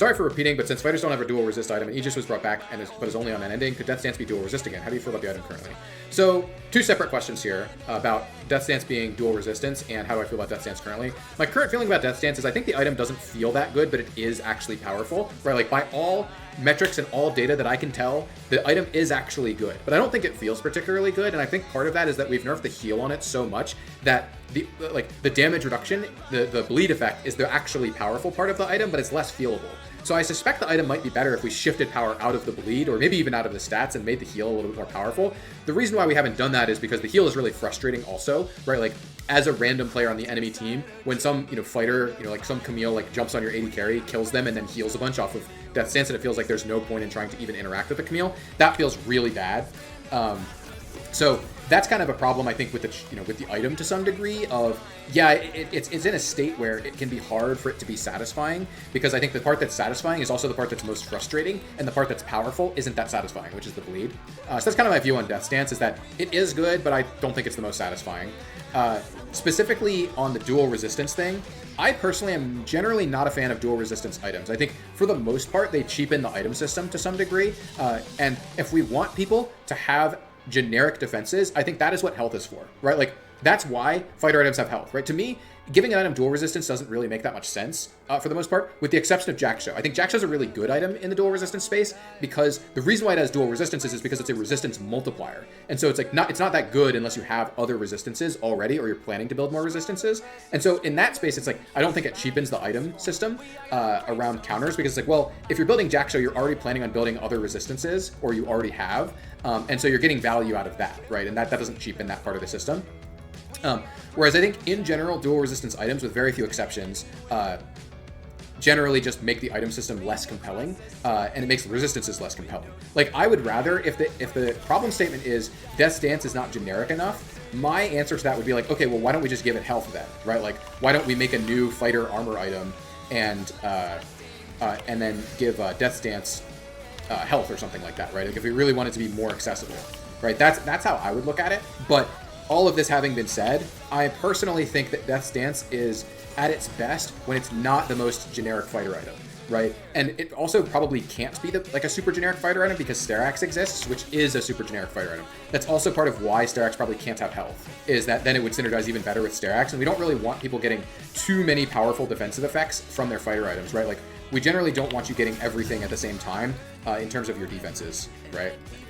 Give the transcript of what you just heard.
Sorry for repeating, but since fighters don't have a dual resist item and Aegis was brought back but is only on an ending, could Death Stance be dual resist again? How do you feel about the item currently? So, two separate questions here about Death Stance being dual resistance and how do I feel about Death Stance currently. My current feeling about Death Stance is I think the item doesn't feel that good, but it is actually powerful, right? Like, by all metrics and all data that I can tell, the item is actually good, but I don't think it feels particularly good, and I think part of that is that we've nerfed the heal on it so much that the damage reduction, the bleed effect is the actually powerful part of the item, but it's less feelable. So I suspect the item might be better if we shifted power out of the bleed, or maybe even out of the stats, and made the heal a little bit more powerful. The reason why we haven't done that is because the heal is really frustrating also, right? Like, as a random player on the enemy team, when some, fighter, like some Camille, like, jumps on your AD carry, kills them, and then heals a bunch off of Death Stance, and it feels like there's no point in trying to even interact with the Camille, that feels really bad. So that's kind of a problem, I think, with the with the item to some degree. Of it's in a state where it can be hard for it to be satisfying, because I think the part that's satisfying is also the part that's most frustrating, and the part that's powerful isn't that satisfying, which is the bleed. So that's kind of my view on Death Stance, is that it is good, but I don't think it's the most satisfying. Specifically on the dual resistance thing, I personally am generally not a fan of dual resistance items. I think for the most part they cheapen the item system to some degree, and if we want people to have generic defenses, I think that is what health is for, right? Like, that's why fighter items have health, right? To me, giving an item dual resistance doesn't really make that much sense for the most part, with the exception of Jackshow. I think Jackshow's a really good item in the dual resistance space, because the reason why it has dual resistances is because it's a resistance multiplier. And so it's not that good unless you have other resistances already, or you're planning to build more resistances. And so in that space, it's like, I don't think it cheapens the item system around counters, because it's like, well, if you're building Jackshow, you're already planning on building other resistances, or you already have. And so you're getting value out of that, right? And that doesn't cheapen that part of the system. Whereas I think in general, dual resistance items, with very few exceptions, generally just make the item system less compelling, and it makes the resistances less compelling. Like, I would rather, if the problem statement is Death Stance is not generic enough, my answer to that would be like, okay, well, why don't we just give it health then, right? Like, why don't we make a new fighter armor item and then give Death Stance health or something like that, right? Like, if we really want it to be more accessible, right? That's how I would look at it. But all of this having been said, I personally think that Death Stance is at its best when it's not the most generic fighter item, right? And it also probably can't be like a super generic fighter item, because Sterak's exists, which is a super generic fighter item. That's also part of why Sterak's probably can't have health, is that then it would synergize even better with Sterak's, and we don't really want people getting too many powerful defensive effects from their fighter items, right? Like, we generally don't want you getting everything at the same time in terms of your defenses, right?